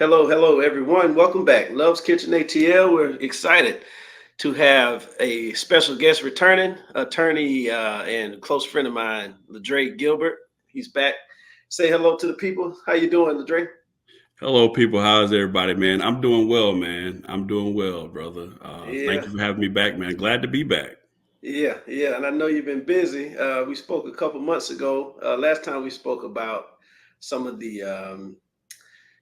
Hello, everyone. Welcome back. Love's Kitchen ATL. We're excited to have a special guest returning, attorney and close friend of mine, LaDray Gilbert. He's back. Say hello to the people. How you doing, LaDray? Hello, people. How's everybody, man? I'm doing well, man. I'm doing well, brother. Thank Yeah, you for having me back, man. Glad to be back. yeah. And I know you've been busy. We spoke a couple months ago. Last time we spoke about some of the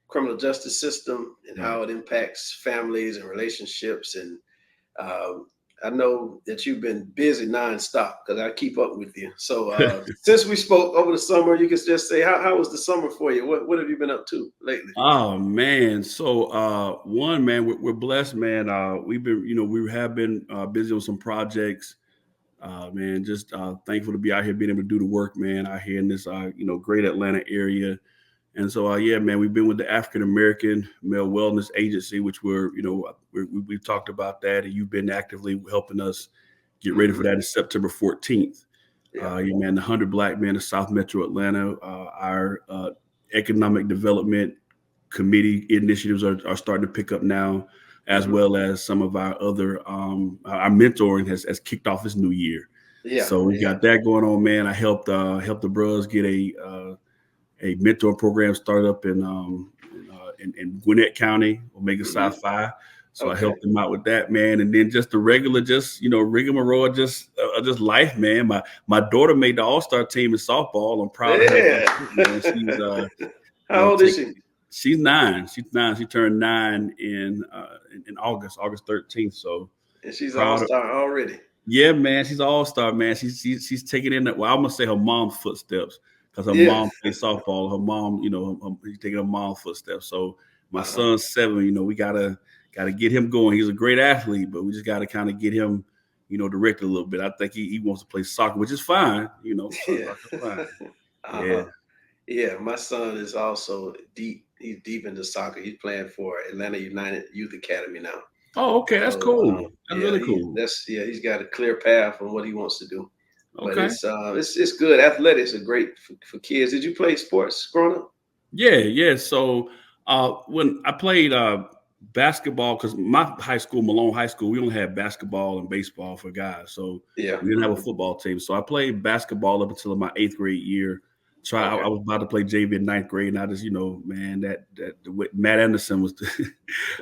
criminal justice system and Right. how it impacts families and relationships. And Um, I know that you've been busy nonstop because I keep up with you. So since we spoke over the summer, you can just say how was the summer for you? What have you been up to lately? Oh man. One man, we're blessed, man. We've been, we have been busy on some projects. Man, just thankful to be out here, being able to do the work, man, out here in this, great Atlanta area. And so, yeah, man, we've been with the African American Male Wellness Agency, which we've talked about that, and you've been actively helping us get ready for Hmm. that. Is September 14th. Yeah. Yeah, man, the 100 Black Men of South Metro Atlanta, our economic development committee initiatives are starting to pick up now, as Hmm. well as some of our other our mentoring has kicked off this new year. Yeah. So we Yeah. got that going on, man. I helped the bros get a mentor program started up in Gwinnett County, Omega Psi Hmm. Phi. So I Okay. helped them out with that, man. And then just the regular, rigmarole, just life, man. My daughter made the All-Star team in softball. I'm proud of her about Yeah. that, man. She's How old is take she? she's 9. She's 9. She turned 9 in August 13th. So And she's all proud of. star already. Yeah, man, she's all star, man. She's taking in well, I'm gonna say her mom's footsteps because her Yeah. mom plays softball. Her mom, he's taking her mom's footsteps. So my Uh-huh. son's 7. We gotta get him going. He's a great athlete, but we just gotta kind of get him, directed a little bit. I think he wants to play soccer, which is fine. Yeah. Soccer's fine. Yeah. Uh-huh. Yeah, my son is also deep. He's deep into soccer. He's playing for Atlanta United Youth Academy now. Oh, okay, that's So cool. That's yeah, really cool. he's got a clear path on what he wants to do. But Okay. it's good. Athletics are great for kids. Did you play sports growing up? Yeah. So when I played basketball, because my high school, Malone High School, we only had basketball and baseball for guys. So Yeah. we didn't have a Hmm. football team. So I played basketball up until my 8th grade year. I Okay. was about to play JV in 9th grade, and I just, man, Matt Anderson was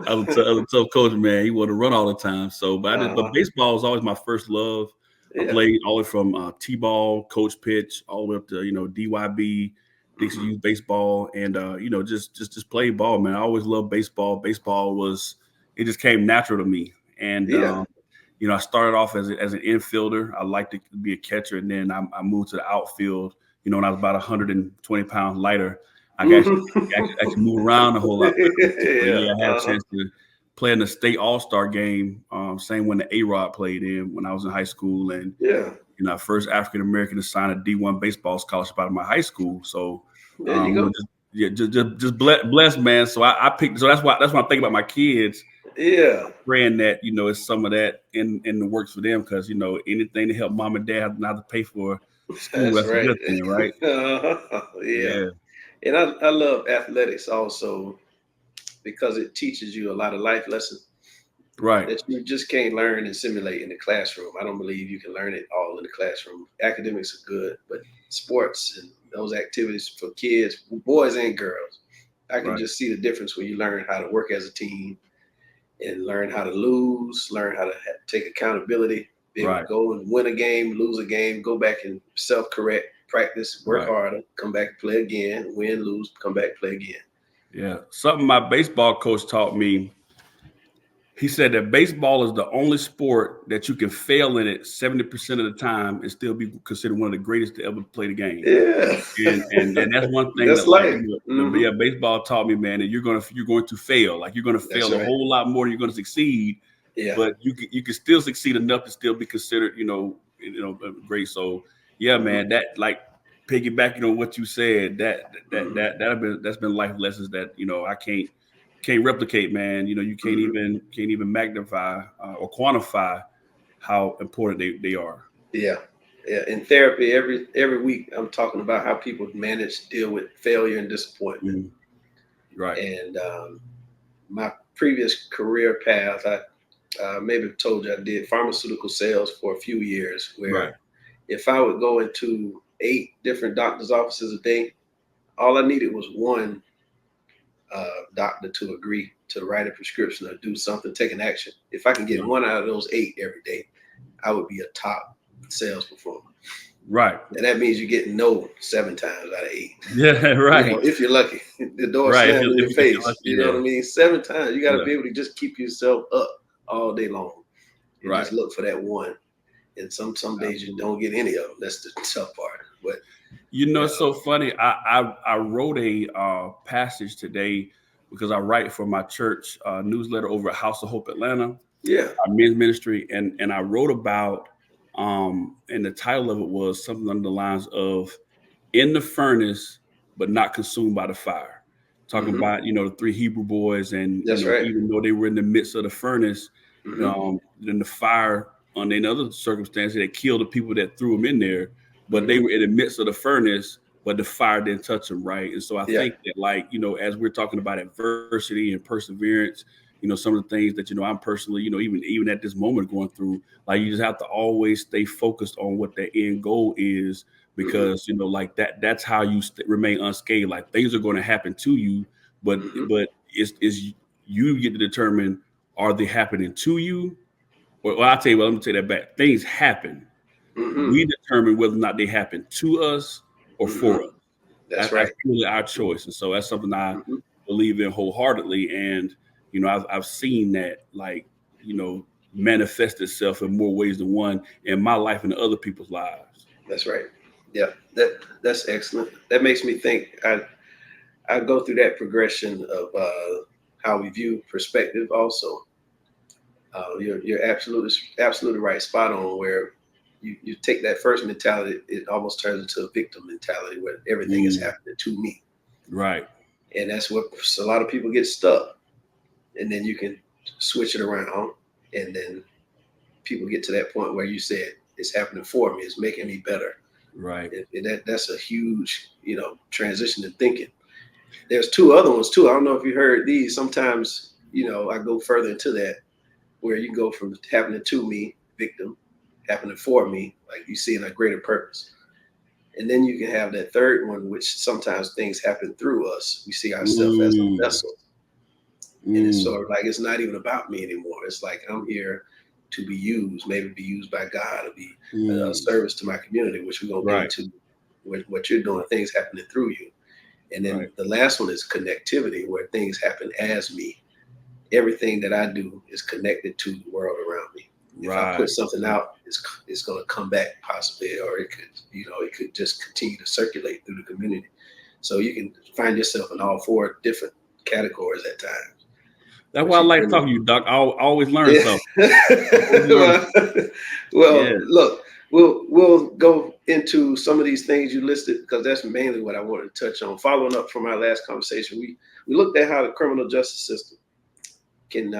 I was a tough coach, man. He wanted to run all the time. So, but Uh-huh. baseball was always my first love. I Yeah. played all the way from T-ball, coach pitch, all the way up to DYB, Dixie Hmm. Youth Baseball, and just play ball, man. I always loved baseball. It just came natural to me, and Yeah. I started off as an infielder. I liked to be a catcher, and then I moved to the outfield. When I was about 120 pounds lighter, I could Hmm. actually move around a whole lot better. So Yeah. yeah, I had a Uh-huh. chance to play in the state all-star game. Same one that A-Rod played in when I was in high school, and Yeah. first African American to sign a D1 baseball scholarship out of my high school. So, There you go. just blessed, man. So I picked. So that's why I think about my kids, Yeah. praying that it's some of that in the works for them, because anything to help mom and dad not to pay for school, That's that's a right. good thing, right? Yeah. Yeah, And I love athletics also because it teaches you a lot of life lessons right, that you just can't learn and simulate in the classroom. I don't believe you can learn it all in the classroom. Academics are good, but sports and those activities for kids, boys and girls, I can right, just see the difference when you learn how to work as a team and learn how to lose, learn how to take accountability, be able to right, go and win a game, lose a game, go back and self correct, practice, work right. harder, come back, play again, win, lose, come back, play again. Yeah, something my baseball coach taught me. He said that baseball is the only sport that you can fail in it 70% of the time and still be considered one of the greatest to ever play the game. Yeah. And that's one thing That's that, like, life. Hmm. yeah, baseball taught me, man, that you're going to fail. Like, you're going to That's fail a right. whole lot more than you're going to succeed, Yeah. but you can still succeed enough to still be considered, great. So yeah, Hmm. man, that, like, piggybacking on what you said, Hmm. that's been life lessons that I can't replicate, man. You Hmm. can't even magnify or quantify how important they are. Yeah. Yeah. In therapy, every week, I'm talking about how people manage to deal with failure and disappointment. Mhm. Right. And my previous career path, I maybe told you I did pharmaceutical sales for a few years, Right. where if I would go into 8 different doctors' offices a day, all I needed was one doctor to agree to write a prescription or do something, take an action. If I can get Right. one out of those 8 every day, I would be a top sales performer. Right. And that means you're getting no 7 times out of 8. Yeah. You know, Right. if you're lucky, the door Right. slammed in your If you're face. lucky, You know what yeah. I mean? 7 times. You got to Yeah. be able to just keep yourself up all day long and Right. just look for that one. And some days you don't get any of them. That's the tough part. But It's so funny. I wrote a passage today because I write for my church newsletter over at House of Hope Atlanta, yeah. our men's ministry, and I wrote about and the title of it was something along the lines of "In the Furnace, but not consumed by the fire." Talking Hmm. about the 3 Hebrew boys, and That's right. even though they were in the midst of the furnace, Hmm. then the fire in other circumstances they killed the people that threw them in there, but they Hmm. were in the midst of the furnace, but the fire didn't touch them, right? And so I Yeah. think that, like, as we're talking about adversity and perseverance, some of the things that I'm personally, even at this moment going through, like, you just have to always stay focused on what the end goal is, Hmm. because like that's how you remain unscathed. Like, things are going to happen to you, but Hmm. it's you get to determine, are they happening to you, or, well, I'll tell you what, let me take that back. Things happen, Hmm. we determine whether or not they happen to us or Hmm. for us. That's That's right. really our choice. And so that's something I Hmm. believe in wholeheartedly. And I've seen that, like, you know manifest itself in more ways than one in my life and other people's lives. That's right. Yeah. That's excellent. That makes me think. I go through that progression of how we view perspective. Also, you're absolutely right, spot on. Where you take that first mentality, it almost turns into a victim mentality where everything is Mm, happening to me, right. and that's what a lot of people get stuck. And then you can switch it around, and then people get to that point where you said it's happening for me, it's making me better. Right. That's a huge transition in thinking. There's 2 other ones too. I don't know if you heard these. Sometimes I go further into that, where you go from happening to me, victim, happening for me, like you see in a greater purpose. And then you can have that third one, which sometimes things happen through us. We see ourselves as a Mm, vessel. And it's mm, sort of like it's not even about me anymore. It's like I'm here to be used, maybe be used by God, or be a mm, service to my community, which we're going to get right. into what you're doing, things happening through you. And then Right. the last one is connectivity, where things happen as me. Everything that I do is connected to the world around me. If I put Right. something out, it's going to come back possibly, or it could just continue to circulate through the community. So you can find yourself in all 4 different categories at times. That's But why I you like really, talking to you, Doc. I always learn yeah. something. Always learn well, something. well, Yeah. look, we'll go into some of these things you listed, because that's mainly what I wanted to touch on. Following up from our last conversation, we looked at how the criminal justice system can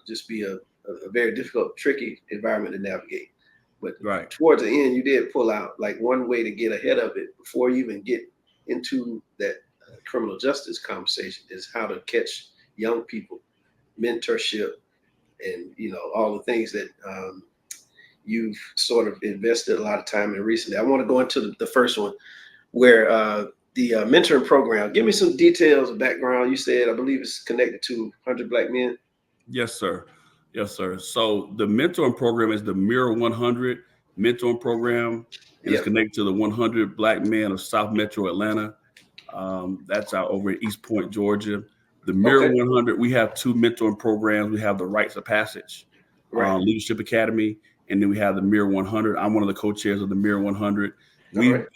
just be a very difficult, tricky environment to navigate. But Right. towards the end, you did pull out like one way to get ahead of it before you even get into that criminal justice conversation is how to catch young people, mentorship, and all the things that you've sort of invested a lot of time in recently. I want to go into the first one, where the mentoring program. Give me some details of background. You said I believe it's connected to 100 Black Men. Yes, sir. Yes, sir. So the mentoring program is the Mirror 100 mentoring program, and it's Yeah. connected to the 100 Black Men of South Metro Atlanta. That's out over in East Point, Georgia. The Mirror Okay. 100, we have 2 mentoring programs. We have the Rites of Passage Right. Leadership Academy, and then we have the Mirror 100. I'm one of the co-chairs of the Mirror 100. All We right.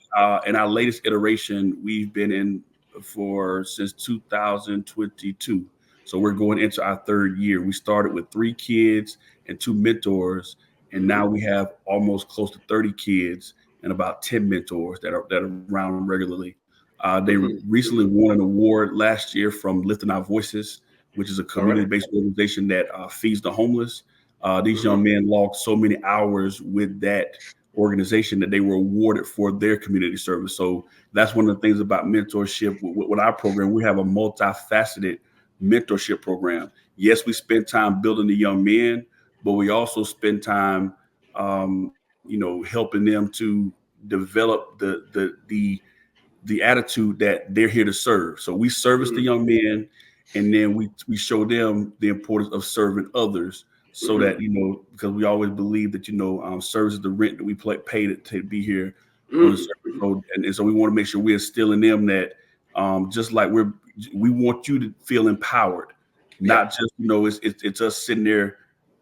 in our latest iteration, we've been in for since 2022. So we're going into our 3rd year. We started with 3 kids and 2 mentors, and Mm-hmm. now we have almost close to 30 kids and about 10 mentors that are around regularly. They Mm-hmm. recently Mm-hmm. won an award last year from Lifting Our Voices, which is a All right. community-based organization that feeds the homeless. These Mm-hmm. young men logged so many hours with that organization that they were awarded for their community service. So that's one of the things about mentorship. With our program, we have a multifaceted mentorship program. Yes, we spend time building the young men, but we also spend time, helping them to develop the attitude that they're here to serve. So we service the Mm-hmm. young men, and then we show them the importance of serving others, so Mm-hmm. that because we always believe that service is the rent that we pay to be here on the Mm-hmm. service. So and so we want to make sure we're instilling them that just like we want you to feel empowered, Yeah. not just it's us sitting there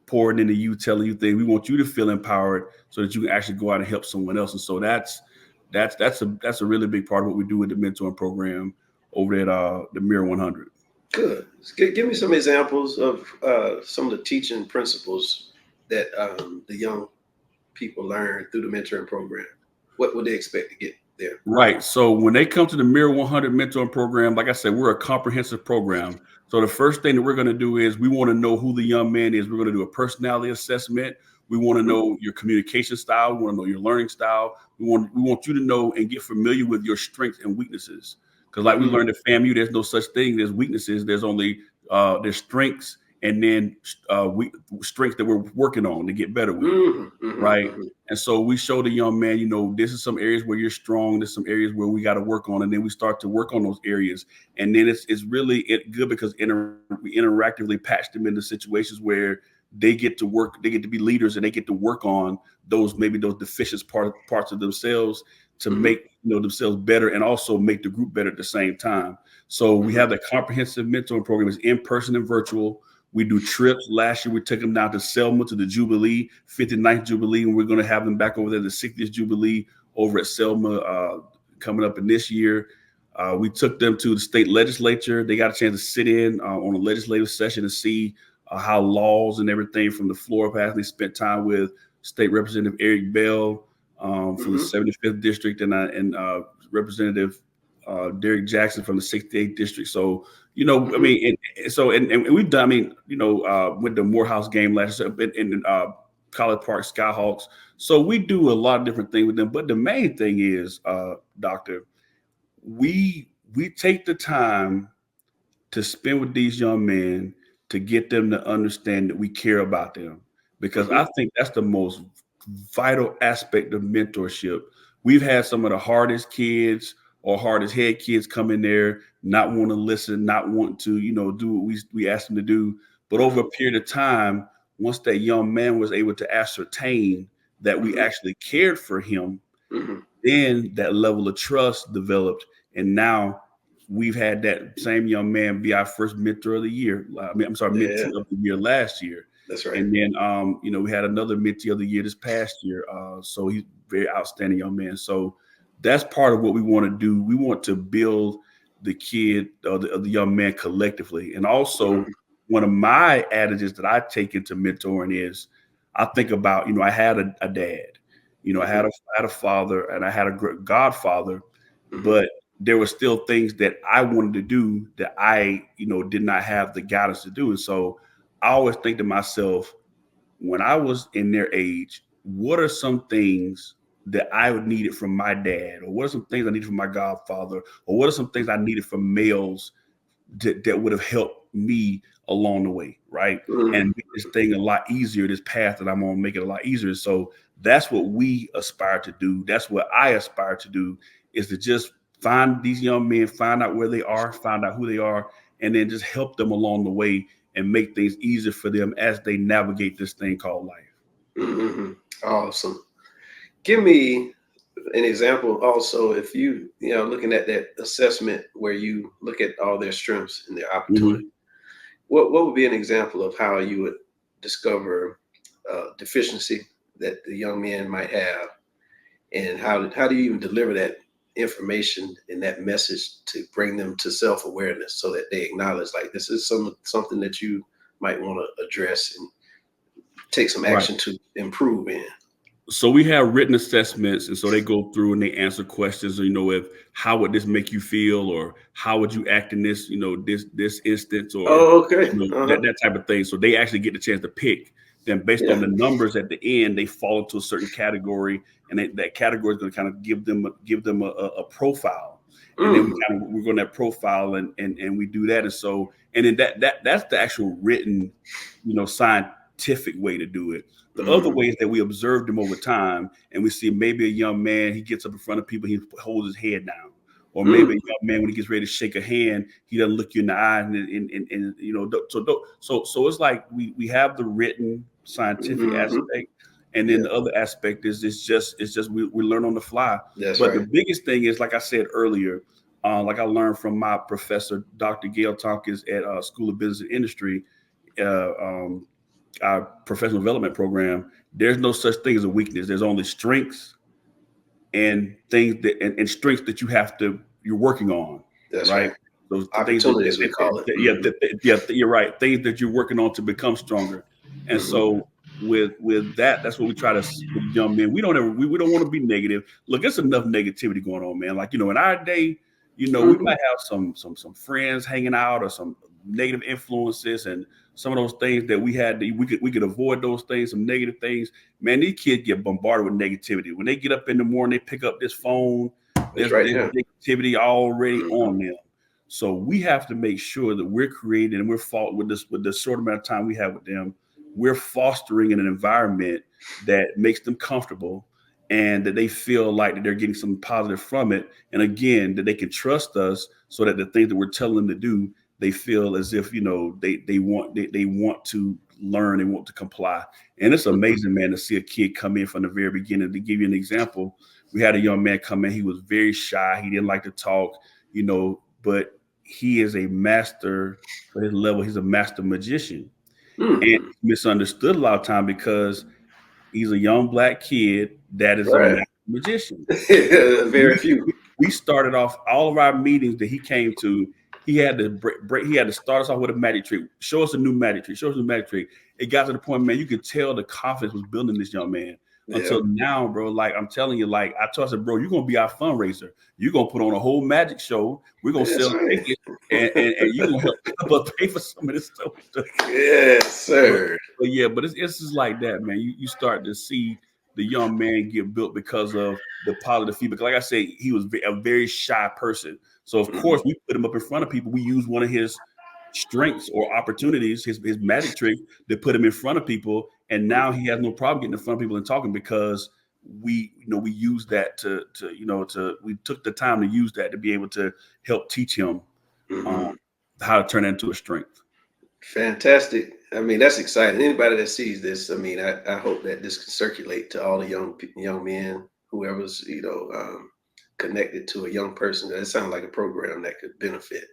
pouring into you, telling you things. We want you to feel empowered so that you can actually go out and help someone else. And so that's a really big part of what we do with the mentoring program over at the Mirror 100. Good. Give me some examples of some of the teaching principles that the young people learn through the mentoring program. What would they expect to get there? Right. So when they come to the Mirror 100 mentoring program, like I said, we're a comprehensive program. So the first thing that we're going to do is we want to know who the young man is. We're going to do a personality assessment. We want to Mm-hmm. know your communication style. We want to know your learning style. We want you to know and get familiar with your strengths and weaknesses. Because like we Mm-hmm. learned at FAMU, there's no such thing as weaknesses. There's only there's strengths, and then strengths that we're working on to get better with. Mm-hmm. Right. Mm-hmm. And so we show the young man, this is some areas where you're strong. There's some areas where we got to work on. And then we start to work on those areas. And then it's really good because we interactively patch them into situations where they get to work, they get to be leaders, and they get to work on maybe those deficient parts of themselves to Mm-hmm. make themselves better and also make the group better at the same time. So we Mm-hmm. have the comprehensive mentoring program. It's in person and virtual. We do trips. Last year, we took them down to Selma to the Jubilee, 59th Jubilee, and we're going to have them back over there, the 60th Jubilee over at Selma coming up in this year. We took them to the state legislature. They got a chance to sit in on a legislative session and see how laws and everything from the floor passed. They spent time with State Representative Eric Bell from the Mm-hmm. 75th District and Representative Derek Jackson from the 68th District. So, I Mm-hmm. mean, and we've done, I mean, with the Morehouse game last year in College Park Skyhawks. So we do a lot of different things with them. But the main thing is, Doctor, we take the time to spend with these young men to get them to understand that we care about them. Because Mm-hmm. I think that's the most vital aspect of mentorship. We've had some of the hardest kids or hardest head kids come in there, not want to listen, not want to, do what we asked them to do. But over a period of time, once that young man was able to ascertain that we Mm-hmm. actually cared for him, Mm-hmm. then that level of trust developed. And now we've had that same young man be our first mentor of the year. I'm sorry, Yeah, mentee of the year last year. that's right. And then, we had another mentee of the year this past year. So he's a very outstanding young man. So that's part of what we want to do. We want to build the kid or the young man collectively. And also, Mm-hmm. one of my adages that I take into mentoring is I think about, I had a dad, Mm-hmm. I had a father and I had a godfather, Mm-hmm. but there were still things that I wanted to do that I, did not have the guidance to do. And so I always think to myself, when I was in their age, what are some things that I needed from my dad, or what are some things I needed from my godfather, or what are some things I needed from males that would have helped me along the way, right? And make this thing a lot easier, this path that I'm on, make it a lot easier. So that's what we aspire to do. That's what I aspire to do, is to just find these young men, find out where they are, find out who they are, and then just help them along the way and make things easier for them as they navigate this thing called life. Mm-hmm. Awesome. Give me an example also, if looking at that assessment where you look at all their strengths and their opportunity. Mm-hmm. What would be an example of how you would discover deficiency that the young man might have, and how do you even deliver that information and that message to bring them to self-awareness so that they acknowledge, like, this is something that you might want to address and take some Right. action to improve in. So we have written assessments, and so they go through and they answer questions. If how would this make you feel, or how would you act in this instance, or Oh, okay. that Uh-huh. that type of thing. So they actually get the chance to pick. then based on Yeah. the numbers at the end, they fall into a certain category, and that category is going to kind of give them a profile, and then Mm. we're going to that profile, and we do that, and so and then that's the actual written, scientific way to do it. The other Mm. way is that we observe them over time, and we see maybe a young man, he gets up in front of people, he holds his head down. Or maybe a Mm. young man, when he gets ready to shake a hand, he doesn't look you in the eye, and so it's like we have the written scientific Mm-hmm. aspect, and then Yeah. the other aspect is it's just we learn on the fly. That's But the right. biggest thing is, like I said earlier, like I learned from my professor, Dr. Gail Tompkins at School of Business and Industry, uh, um, our professional development program. There's no such thing as a weakness. There's only strengths and things and strengths that you're working on, That's right? right. Those the things Opportunities, we call it. yeah, Mm-hmm. yeah, you're right. Things that you're working on to become stronger. And Mm-hmm. so with that's what we try to with young men. We don't want to be negative. Look, there's enough negativity going on, man. Like, in our day, we Mm-hmm. might have some friends hanging out or some negative influences, and some of those things that we could avoid those things, some negative things. Man, these kids get bombarded with negativity. When they get up in the morning, they pick up this phone, That's there's right. Yeah. negativity already Mm-hmm. on them. So we have to make sure that we're creating, and we're fought with the short amount of time we have with them, we're fostering an environment that makes them comfortable, and that they feel like that they're getting something positive from it. And again, that they can trust us, so that the things that we're telling them to do, they feel as if they want to learn, they want to comply. And it's Mm-hmm. amazing, man, to see a kid come in from the very beginning. To give you an example, we had a young man come in. He was very shy. He didn't like to talk, but he is a master for his level. He's a master magician, and Mm-hmm. he's misunderstood a lot of time because he's a young black kid that is a Right. master magician. Very We, few. we started off all of our meetings that he came to. He had to break. He had to start us off with a magic trick. Show us a new magic trick. Show us a new magic trick. It got to the point, man, you could tell the confidence was building this young man. Yeah. Until now, bro, like I'm telling you, like I told him, bro, you're gonna be our fundraiser. You're gonna put on a whole magic show. We're gonna That's sell right. tickets, and you're gonna help us pay for some of this stuff. Yes, But, sir. but yeah, but it's just like that, man. You start to see the young man get built because of the positive feedback. Like I said, he was a very shy person. So of Mm-hmm. course we put him up in front of people. We use one of his strengths or opportunities, his magic trick, to put him in front of people. And now he has no problem getting in front of people and talking, because we use that we took the time to use that to be able to help teach him um, Mm-hmm. how to turn that into a strength. Fantastic. I mean, that's exciting. Anybody that sees this, I mean, I hope that this can circulate to all the young men, whoever's connected to a young person. It sounds like a program that could benefit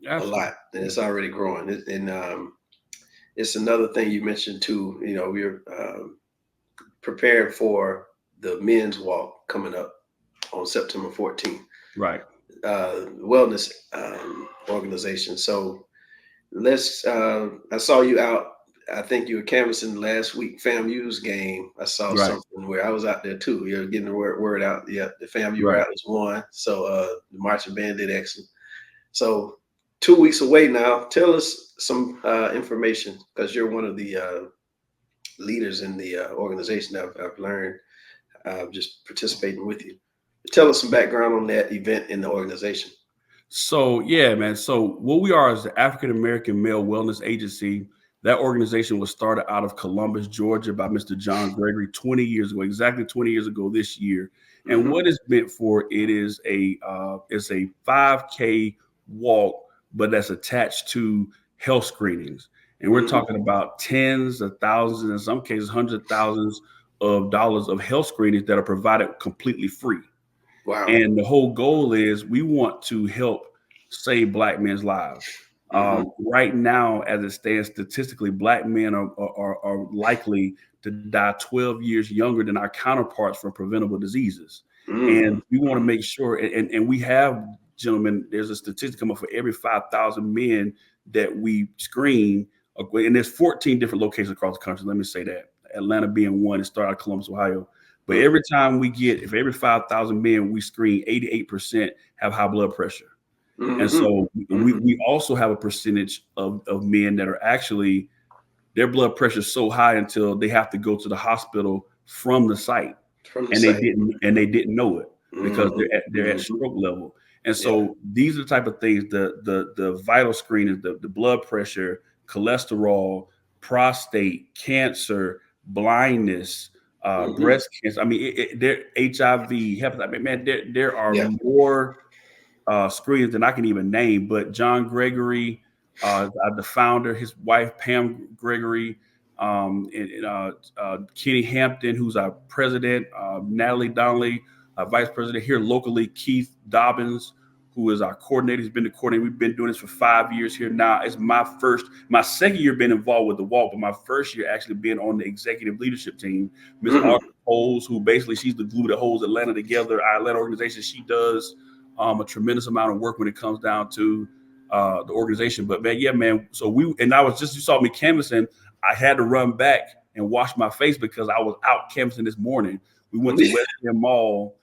a Absolutely. lot, and it's already growing. And it's another thing you mentioned too. We're preparing for the men's walk coming up on September 14th. Right. Wellness organization. So I saw you out. I think you were canvassing last week FAMU's game. I saw Right. something where I was out there too. You're getting the word out. Yeah, the FAMU Right. route is won. So the marching band did excellent. So 2 weeks away now. Tell us some information, because you're one of the leaders in the organization. I've learned just participating with you. Tell us some background on that event in the organization. So yeah, man. So what we are is the African American Male Wellness Agency. That organization was started out of Columbus, Georgia, by Mr. John Gregory 20 years ago, exactly 20 years ago this year. And Mm-hmm. what it's meant for, it's a 5K walk, but that's attached to health screenings. And we're Mm-hmm. talking about tens of thousands, in some cases, hundreds of thousands of dollars of health screenings that are provided completely free. Wow. And the whole goal is we want to help save Black men's lives. Mm-hmm. Right now, as it stands statistically, Black men are likely to die 12 years younger than our counterparts from preventable diseases. And we want to Mm-hmm. make sure, and we have, gentlemen, there's a statistic come up for every 5,000 men that we screen. And there's 14 different locations across the country. Let me say that. Atlanta being one, it started out of Columbus, Ohio. But every time if every 5,000 men we screen, 88% have high blood pressure. And Mm-hmm. so Mm-hmm. we also have a percentage of men that are actually their blood pressure is so high until they have to go to the hospital from the site, From the and site. they didn't know it because they're at stroke level. And so these are the type of things, the vital screenings, the blood pressure, cholesterol, prostate, cancer, blindness, breast cancer. I mean, there HIV, hepatitis. I mean, man, there are more screens than I can even name. But John Gregory, the founder, his wife Pam Gregory, Kenny Hampton, who's our president, Natalie Donnelly, vice president here locally, Keith Dobbins, who is our coordinator. He's been the coordinator. We've been doing this for 5 years here now. It's my second year being involved with the walk, but my first year actually being on the executive leadership team. Miss Audrey Holes, who basically she's the glue that holds Atlanta together. Our Atlanta organization, she does a tremendous amount of work when it comes down to the organization. But man, yeah, man. So you saw me canvassing. I had to run back and wash my face because I was out canvassing this morning. We went to West End Mall,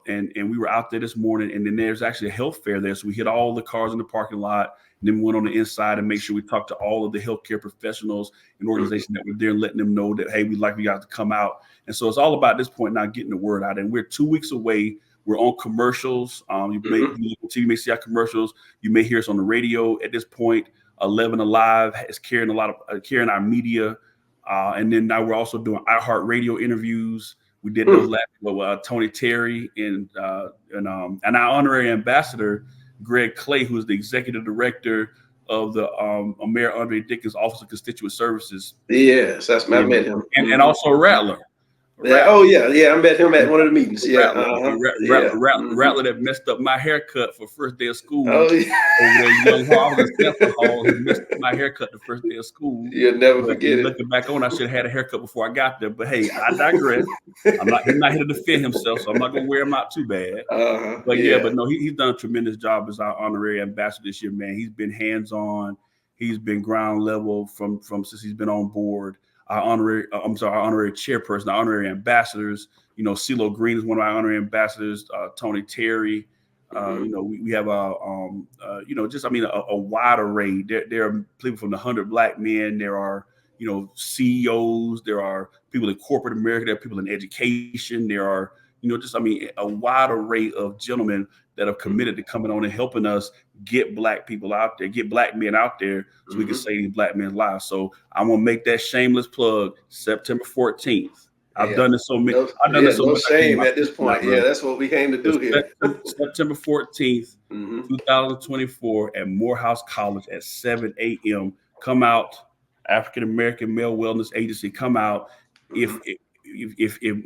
and we were out there this morning. And then there's actually a health fair there, so we hit all the cars in the parking lot. And then we went on the inside and make sure we talked to all of the healthcare professionals and organizations that were there, and letting them know that, hey, we'd like you guys to come out. And so it's all about this point now getting the word out. And we're 2 weeks away. We're on commercials. You may see our commercials. You may hear us on the radio at this point. 11 Alive is carrying our media. And then now we're also doing iHeartRadio interviews. We did those last with Tony Terry and our honorary ambassador, Greg Clay, who is the executive director of the Mayor Andre Dickens Office of Constituent Services. Yes, I met him. And also Rattler. I met him at one of the meetings. Rattler that messed up my haircut for first day of school. Oh, yeah. Over there, young Hall in Central Hall, he messed up my haircut the first day of school. You'll never forget it. Looking back on, I should have had a haircut before I got there. But hey, I digress. He's not here to defend himself, so I'm not gonna wear him out too bad. But no, he's done a tremendous job as our honorary ambassador this year, man. He's been hands-on. He's been ground level from since he's been on board. Our honorary chairperson, our honorary ambassadors. CeeLo Green is one of our honorary ambassadors. Tony Terry. We have a wide array. There are people from the 100 Black Men. There are CEOs. There are people in corporate America. There are people in education. There are a wide array of gentlemen that have committed to coming on and helping us get Black people out there, get Black men out there, so we can save these Black men's lives. So I'm gonna make that shameless plug. September 14th. I've done this so many. No shame at this point. That's what we came to do here. September 14th, 2024, at Morehouse College at 7 a.m. Come out, African American Male Wellness Agency. Come out. If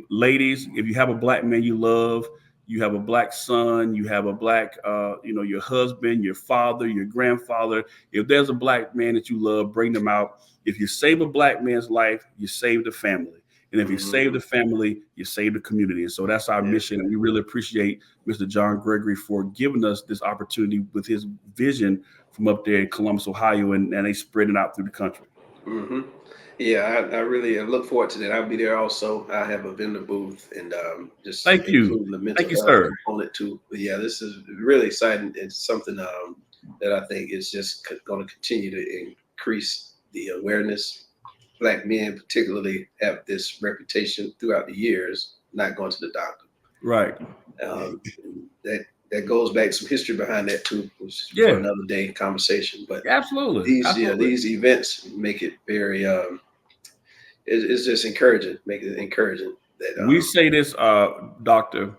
ladies, if you have a Black man you love, you have a Black son, you have a Black, your husband, your father, your grandfather. If there's a Black man that you love, bring them out. If you save a Black man's life, you save the family. And if you save the family, you save the community. And so that's our mission. And we really appreciate Mr. John Gregory for giving us this opportunity with his vision from up there in Columbus, Ohio, and they spread it out through the country. Yeah, I really look forward to that. I'll be there also. I have a vendor booth and just thank you. The mental thank you, sir. Component too. But yeah, this is really exciting. It's something that I think is just going to continue to increase the awareness. Black men particularly have this reputation throughout the years, not going to the doctor. Right. That goes back to some history behind that too, which is for another day conversation. But absolutely, these events make it very it's just encouraging, make it encouraging that we say this, doctor.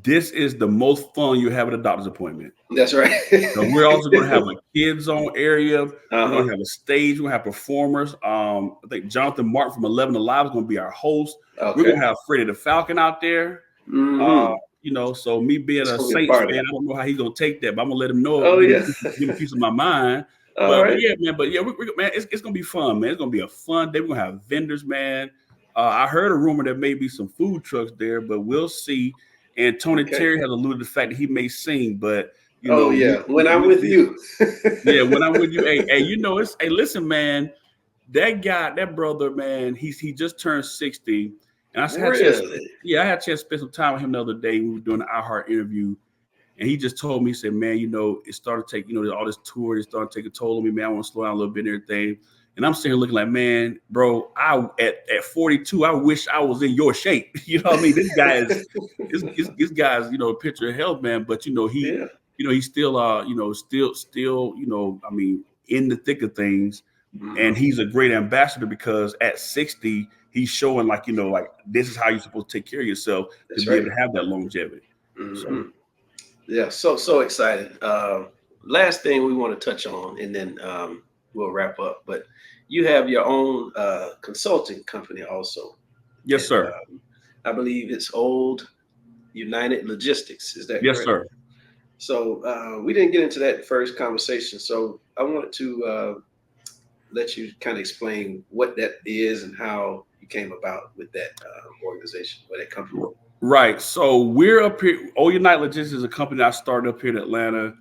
This is the most fun you have at a doctor's appointment. That's right. So we're also going to have a kids zone area. We're going to have a stage. We're going to have performers. I think Jonathan Martin from 11 Alive is going to be our host. Okay. We're going to have Freddie the Falcon out there. So me being a Saints fan, I don't know how he's going to take that, but I'm going to let him know. Give him a piece of my mind. But yeah, man. But yeah, man, it's going to be fun, man. It's going to be a fun day. We're going to have vendors, man. I heard a rumor there may be some food trucks there, but we'll see. And Tony Terry has alluded to the fact that he may sing, but when I'm with you. When I'm with you. Hey, listen, man, that brother, man, he just turned 60. And I had a chance to spend some time with him the other day. We were doing an iHeart interview. And he just told me, he said, man, it started to take, all this tour, it started to take a toll on me, man. I want to slow down a little bit and everything. And I'm sitting here looking like, man, bro, at 42, I wish I was in your shape. You know what I mean? This guy's, a picture of health, man. But Yeah. he's still still, I mean, in the thick of things. And Hmm. he's a great ambassador because at 60, he's showing like, like this is how you're supposed to take care of yourself to That's be right. able to have that longevity. So Hmm. Yeah. So excited. Last thing we want to touch on, and then we'll wrap up. But you have your own consulting company also, yes, and sir. I believe it's Old United Logistics. Is that Yes, correct? sir. So we didn't get into that first conversation. So I wanted to let you kind of explain what that is and how you came about with that organization or that company. Right. So we're up here. Oh, Unite Logistics is a company I started up here in Atlanta,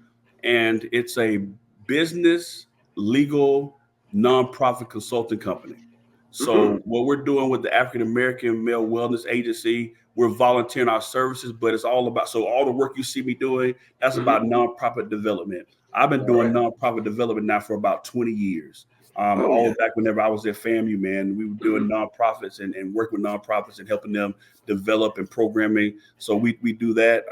and it's a business, legal, nonprofit consulting company. Hmm. So what we're doing with the African American Male Wellness Agency, we're volunteering our services, but it's all about, so all the work you see me doing, that's Hmm. about nonprofit development. I've been All doing right. nonprofit development now for about 20 years. Oh All yeah. back whenever I was at FAMU, man, we were doing Hmm. nonprofits and working with nonprofits and helping them develop and programming. So we do that.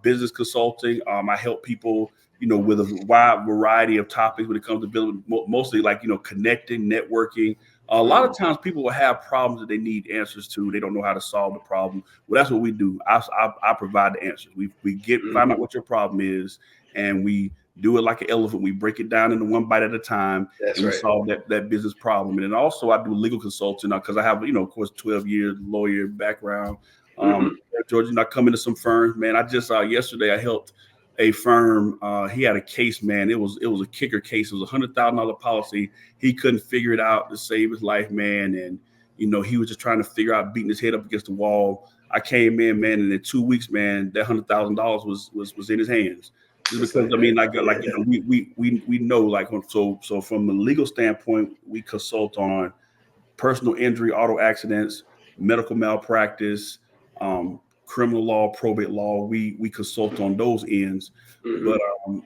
Business consulting. I help people, with a wide variety of topics when it comes to building, mostly like, connecting, networking. A lot Hmm. of times people will have problems that they need answers to. They don't know how to solve the problem. Well, that's what we do. I provide the answers. We find Hmm. out what your problem is, and we do it like an elephant. We break it down into one bite at a time, That's and we right. solve that business problem. And then also I do legal consulting because I have, of course, 12 years lawyer background. Hmm. George, I come into some firms, man. I just yesterday I helped a firm. He had a case, man. It was a kicker case. It was $100,000 policy. He couldn't figure it out to save his life, man. And he was just trying to figure out beating his head up against the wall. I came in, man, and in 2 weeks, man, that $100,000 was in his hands. Just Just because like I that. mean, like Yeah. we know, like, so from a legal standpoint, we consult on personal injury, auto accidents, medical malpractice, criminal law, probate law. We consult on those ends. Hmm.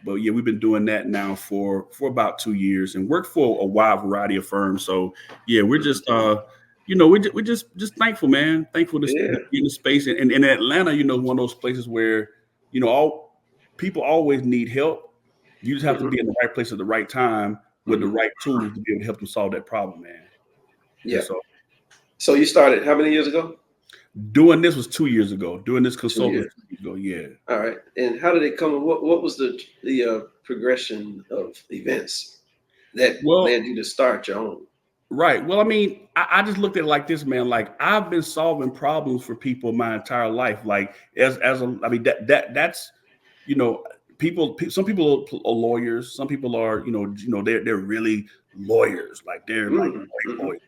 But yeah, we've been doing that now for about 2 years and work for a wide variety of firms. So yeah, we're Hmm. just we're just thankful, man. Thankful to Yeah. be in the space, and in Atlanta, one of those places where all people always need help. You just have to Hmm. be in the right place at the right time with the Hmm. right tools to be able to help them solve that problem, man. Yeah. And so So you started how many years ago? doing this was 2 years ago. Doing this 2 years. consulting was 2 years ago. Yeah. All right. And how did it come? What was the progression of events that Well, led you to start your own? right. Well, I mean, I just looked at it like this, man. Like I've been solving problems for people my entire life. Like I mean that's you know some people are lawyers. Some people are they're really lawyers. Like they're like Hmm. great Hmm. lawyers.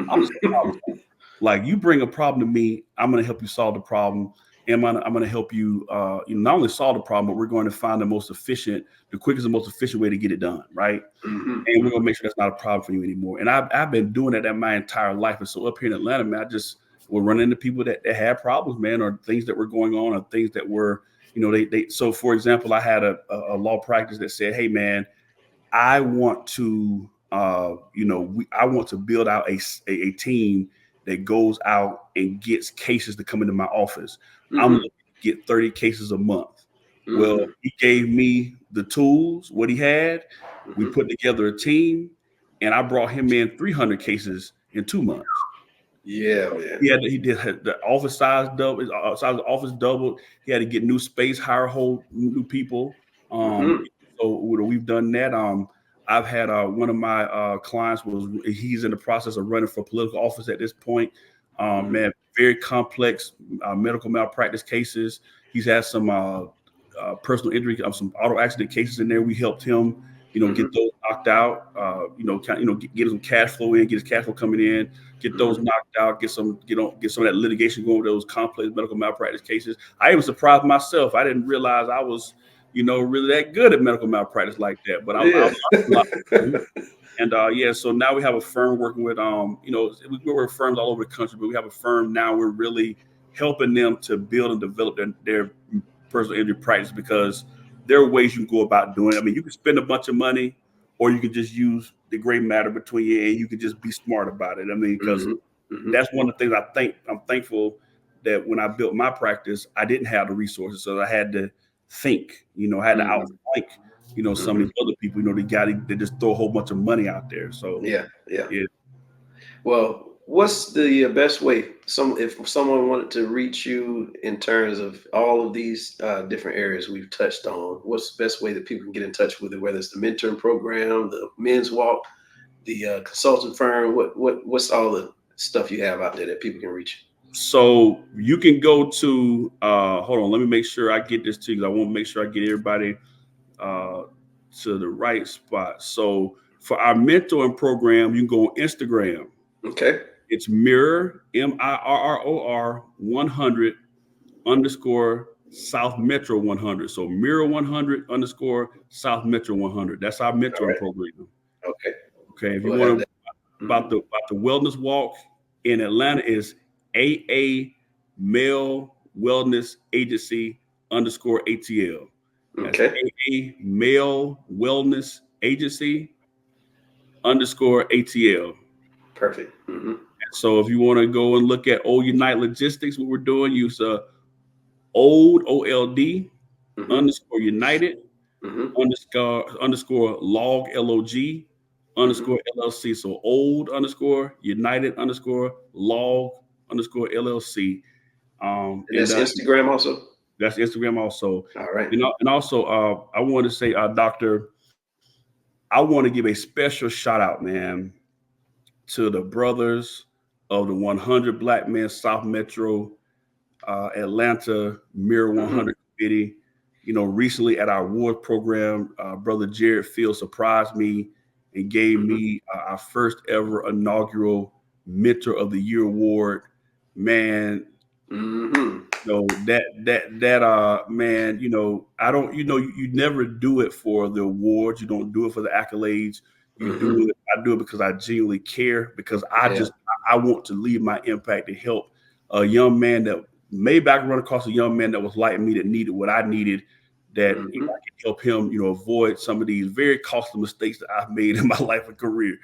I'm just a problem. Hmm. Like you bring a problem to me, I'm going to help you solve the problem. And I'm going to help you, not only solve the problem, but we're going to find the quickest and most efficient way to get it done, right? And we're Hmm. going to make sure that's not a problem for you anymore. And I've been doing that my entire life. And so up here in Atlanta, man, I just will run into people that had problems, man, or things that were going on, or things that were, they. So for example, I had a law practice that said, hey, man, I want to, I want to build out a team that goes out and gets cases to come into my office. I'm Hmm. looking to get 30 cases a month. Well, Hmm. he gave me the tools, what he had. We Hmm. put together a team, and I brought him in 300 cases in 2 months. Yeah, man. He did the office size double, size of the office doubled. He had to get new space, hire whole new people. Um, Hmm. so we've done that. I've had one of my clients he's in the process of running for political office at this point. Hmm. Man, very complex medical malpractice cases. He's had some personal injury, some auto accident cases in there. We helped him, get Hmm. those knocked out. Get some cash flow in, get his cash flow coming in, get those Hmm. knocked out, get some of that litigation going with those complex medical malpractice cases. I even surprised myself. I didn't realize I was, really that good at medical malpractice like that. But I Yeah. learned a lot. And yeah, so now we have a firm working with, we work with firms all over the country, but we have a firm now. We're really helping them to build and develop their personal injury practice because there are ways you can go about doing it. I mean, you can spend a bunch of money, or you can just use the gray matter between you, and you can just be smart about it. I mean, because Mm-hmm. Mm-hmm. that's one of the things I'm thankful that when I built my practice, I didn't have the resources, so I had to think. I had to Mm-hmm. outthink. Some of Mm-hmm. these other people. They just throw a whole bunch of money out there. So Yeah. Yeah. yeah. Well, what's the best way? If someone wanted to reach you in terms of all of these different areas we've touched on, what's the best way that people can get in touch with it? Whether it's the mentoring program, the men's walk, the consulting firm, what's all the stuff you have out there that people can reach So you can go to hold on, let me make sure I get this to you because I want to make sure I get everybody uh, to the right spot. So for our mentoring program, you can go on Instagram. you? Okay. It's mirror MIRROR 100 underscore South Metro 100. So mirror 100 underscore South Metro 100. That's our All mentoring right. program. Okay. Okay, if you We'll have want that. to Hmm. about the wellness walk in Atlanta is AA Male Wellness Agency underscore ATL. That's Okay. AA Male Wellness Agency underscore ATL. Perfect. Hmm. So if you want to go and look at Old Unite Logistics, what we're doing, use old OLD Hmm. underscore United Hmm. underscore log LOG Hmm. underscore LLC. So old underscore United underscore log underscore LLC. And And that's Instagram also. that's Instagram also. All right. And also, I want to say, Doctor, I want to give a special shout out, man, to the brothers of the 100 Black Men South Metro Atlanta Mirror Hmm. 100 committee. Recently at our award program, Brother Jared Field surprised me and gave Hmm. me our first ever inaugural Mentor of the Year award. Man, Hmm. man, I don't, you never do it for the awards. You don't do it for the accolades. You Hmm. do it. I do it because I genuinely care, because Yeah. I want to leave my impact to help a young man that maybe I can run across a young man that was like me that needed what I needed, that I Hmm. can help him, avoid some of these very costly mistakes that I've made in my life and career.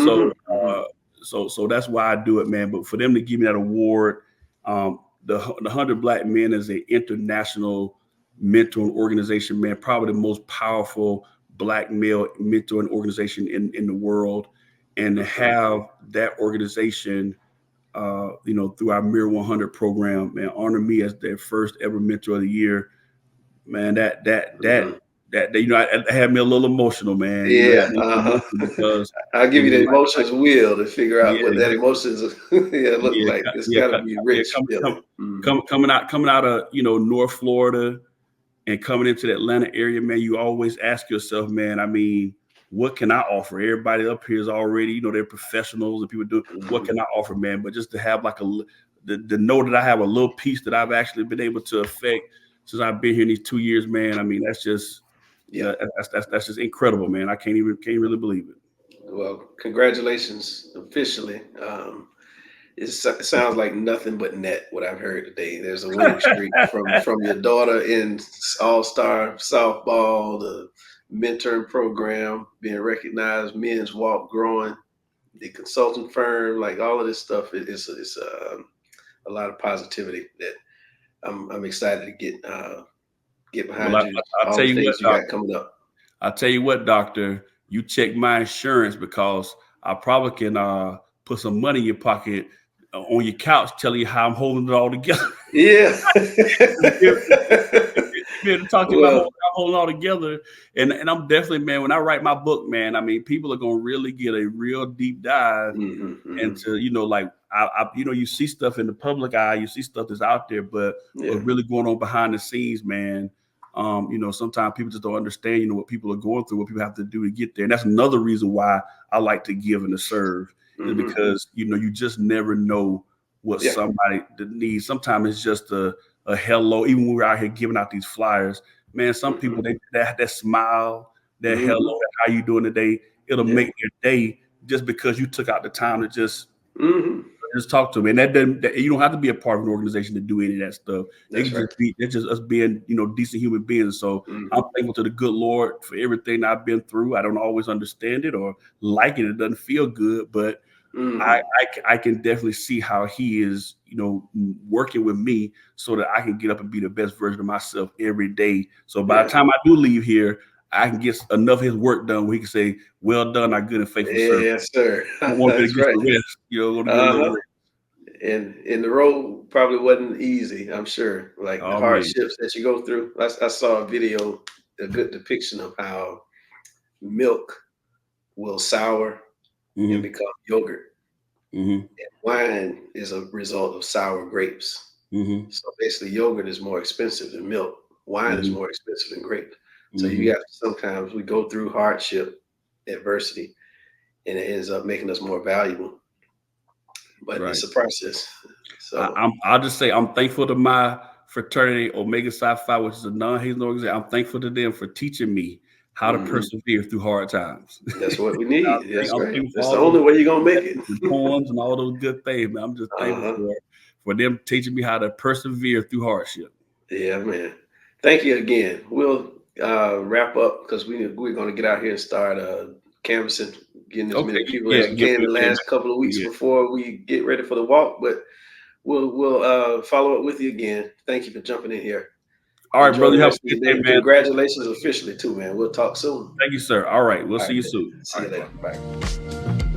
So, Hmm. Hmm. uh, so that's why I do it, man. But for them to give me that award, um, the 100 Black Men is an international mentoring organization, man, probably the most powerful Black male mentoring organization in the world. And to Hmm. have that organization, through our Mirror 100 program, man, honor me as their first ever Mentor of the Year, man. Hmm. It had me a little emotional, man. It Yeah. had me a little Uh-huh. emotional because, I'll give you the like, emotions wheel to figure out what yeah, that emotions yeah look yeah, like. It's yeah, got to be yeah, rich feeling. Hmm. coming out of North Florida and coming into the Atlanta area, man, you always ask yourself, man, I mean, what can I offer? Everybody up here is already, they're professionals and people do. What Hmm. can I offer, man? But just to have like the know that I have a little piece that I've actually been able to affect since I've been here in these 2 years, man. I mean, that's just Yeah. that's just incredible, man. I can't really believe it. Well, congratulations officially. It sounds like nothing but net what I've heard today. There's a winning streak from your daughter in All Star softball, the mentoring program being recognized, men's walk growing, the consulting firm, like all of this stuff. It's a lot of positivity that I'm excited to get Well, behind you. I'll All tell the you what, things you got coming up. I'll tell you what, doctor, you check my insurance because I probably can put some money in your pocket on your couch, telling you how I'm holding it all together. Yeah. Be able to talk to you about Well. holding it all together. And I'm definitely, man, when I write my book, man, I mean, people are going to really get a real deep dive Hmm. Hmm. into, like, you see stuff in the public eye, you see stuff that's out there, but Yeah. what's really going on behind the scenes, man. Sometimes people just don't understand, what people are going through, what people have to do to get there. And that's another reason why I like to give and to serve, is Hmm. because, you just never know what Yeah. somebody needs. Sometimes it's just a hello. Even when we're out here giving out these flyers, man, some people, Hmm. that smile, that hello, Hmm. that how you doing today, it'll Yeah. make your day just because you took out the time to just Hmm. Just talk to me, and that doesn't. You don't have to be a part of an organization to do any of that stuff. It That's can right. just be that's just us being, decent human beings. So I'm Hmm. thankful to the good Lord for everything I've been through. I don't always understand it or like it. It doesn't feel good, but Hmm. I can definitely see how He is, working with me so that I can get up and be the best version of myself every day. So by the Yeah. time I do leave here, I can get enough of His work done where He can say, "Well done, our good and faithful servant." Yes, sir. I want me to That's get right. some rest. Want to get a little Uh-huh. rest. And the road probably wasn't easy, I'm sure. Like the Oh man. hardships that you go through. I saw a video, a good depiction of how milk will sour and Hmm. become yogurt. Hmm. Wine is a result of sour grapes. Hmm. So basically, yogurt is more expensive than milk. Wine is Hmm. more expensive than grape. So you Hmm. got sometimes we go through hardship, adversity, and it ends up making us more valuable. But Right. it's a process. So I'll just say I'm thankful to my fraternity, Omega Psi Phi, which is a non-hazing organization. I'm thankful to them for teaching me how to mhm, persevere through hard times. that's what we need. That's I'm right. thankful for That's the all those only way you're gonna make it. lessons and poems and all those good things, man. I'm just thankful Uh-huh. for them teaching me how to persevere through hardship. Yeah, man. Thank you again. We'll wrap up because we're gonna get out here and start canvassing, getting as Okay, many people yeah, as we get can me, the man. last couple of weeks Yeah. before we get ready for the walk. But we'll follow up with you again. Thank you for jumping in here. All right, Enjoy brother. the You have rest a of good your day, day. man. Congratulations officially too, man. We'll talk soon. Thank you, sir. All right, we'll All see right, you man. soon. See All you right, later. bye. Bye.